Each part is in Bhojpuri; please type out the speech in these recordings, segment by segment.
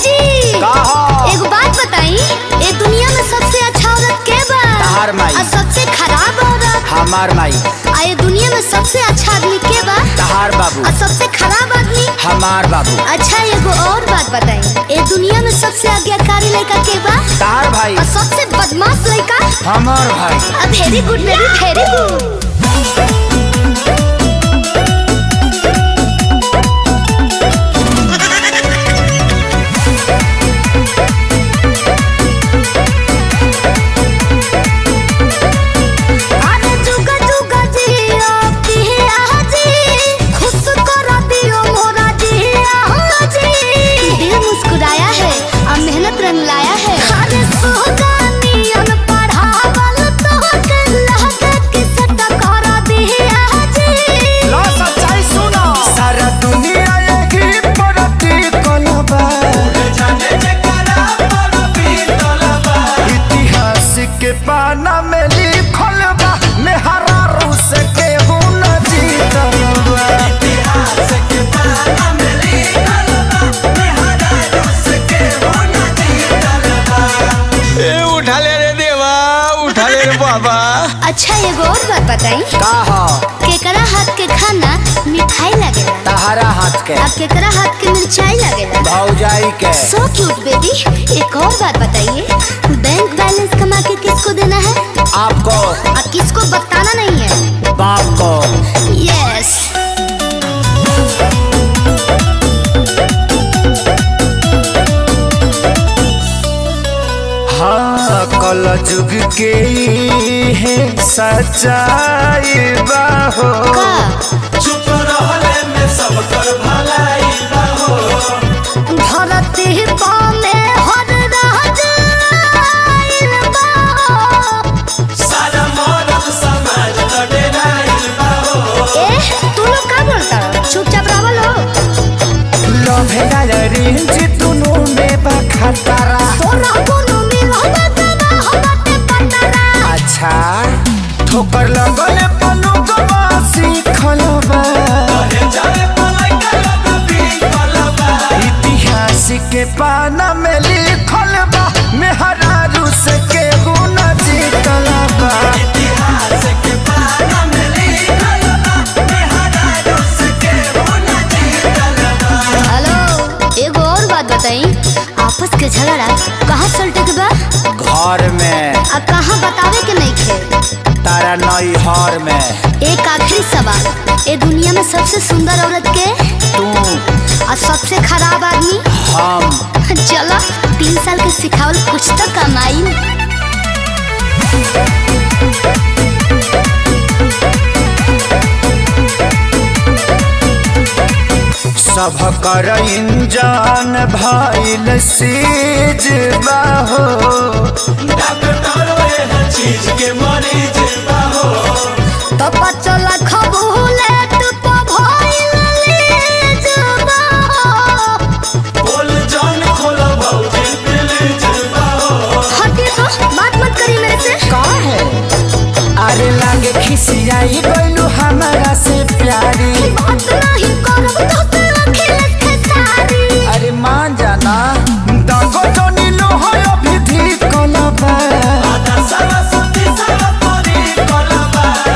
जी एगो बात बताई, ये दुनिया में सबसे अच्छा औरत के बा? तहार माई। और सबसे खराब औरत? हमार माई। ये दुनिया में सबसे अच्छा आदमी के बा? तहार बाबू। और सबसे खराब आदमी? हमार बाबू। अच्छा एगो और बात बताई, ये दुनिया में सबसे आज्ञाकारी लड़का के बा? तहार भाई। और सबसे बदमाश लड़का? हमार भाई। Very good baby, very good. पाना में लिखल बा मेहरा रूस के हुन जीतल बा। इतिहास के पाना में लिखल बा मेहरा रूस के हुन जीतल बा। ए उठा ले रे देवा, उठा ले रे बाबा। अच्छा एगो और बात बताई, का हो? केकरा हाथ के खाना मिठाई लगेला? तहरा हाथ के। और केकरा हाथ के मिर्चाई लगेला? भौजाई के। So cute baby. एक और बात बताइए, बैंक बैलेंस कमा के किसको देना है? आपको। और किसको बताना नहीं है? बाप को। यस। हाँ कल जुग के है सच्चाई बाहो। चुप रहले में सब कर भलाई बाहो। धरती पामे हर राज आइल बाहो। सारा मानव समाज लड़ाई बाहो। तू लोग का बोलता हो? चुपचाप रहो लो। लोभे गाया रेंज दोनों में बखतरा। सोना कोनो में रहता हमते पटरा। अच्छा ठोकर लगल पनु गवासी खलबा। इतिहास के पाना में लिखल बा मेहरा रूस के गुण जीतल बा। इतिहास के पाना में लिखल बा मेहरा रूस के गुण जीतल बा। हेलो एगो और बात बताई, आपस के झगड़ा कहाँ सलटे के बा? घर में। अब कहाँ बतावे के नहीं खे? तारा नई हर में। एक आखिरी सवाल, ये दुनिया में सबसे सुंदर औरत के? तू। और सबसे खराब आदमी? हम। चलो 3 साल के सिखावल कुछ तो कमाई। सब कर इंजान भइल सीज बाहो। डॉक्टर एह चीज के मरीज बाहो। तो 5 लाख भूले तू तो भइल लीज बाहो। बोल जान खोला भौजी प्लीज बाहो। हटिए तो बात मत करी मेरे से। का है? अरे लागे खिसियाई गइलू हमारा से प्यारी। बात नहीं करब तो अरे मान जाना दागो तो नीलो हो विधि कलबा।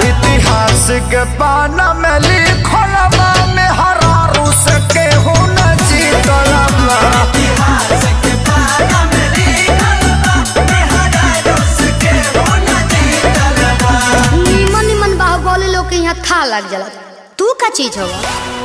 इतिहास के पाना में लिखल बा मेहरा रूस के हुन जीतल बा। इतिहास के पाना में लिखल बा मेहरा रूस के हुन जीतल बा। निमन निमन बाहुबली लोग के यहाँ था लग जाला। तू का चीज होगा?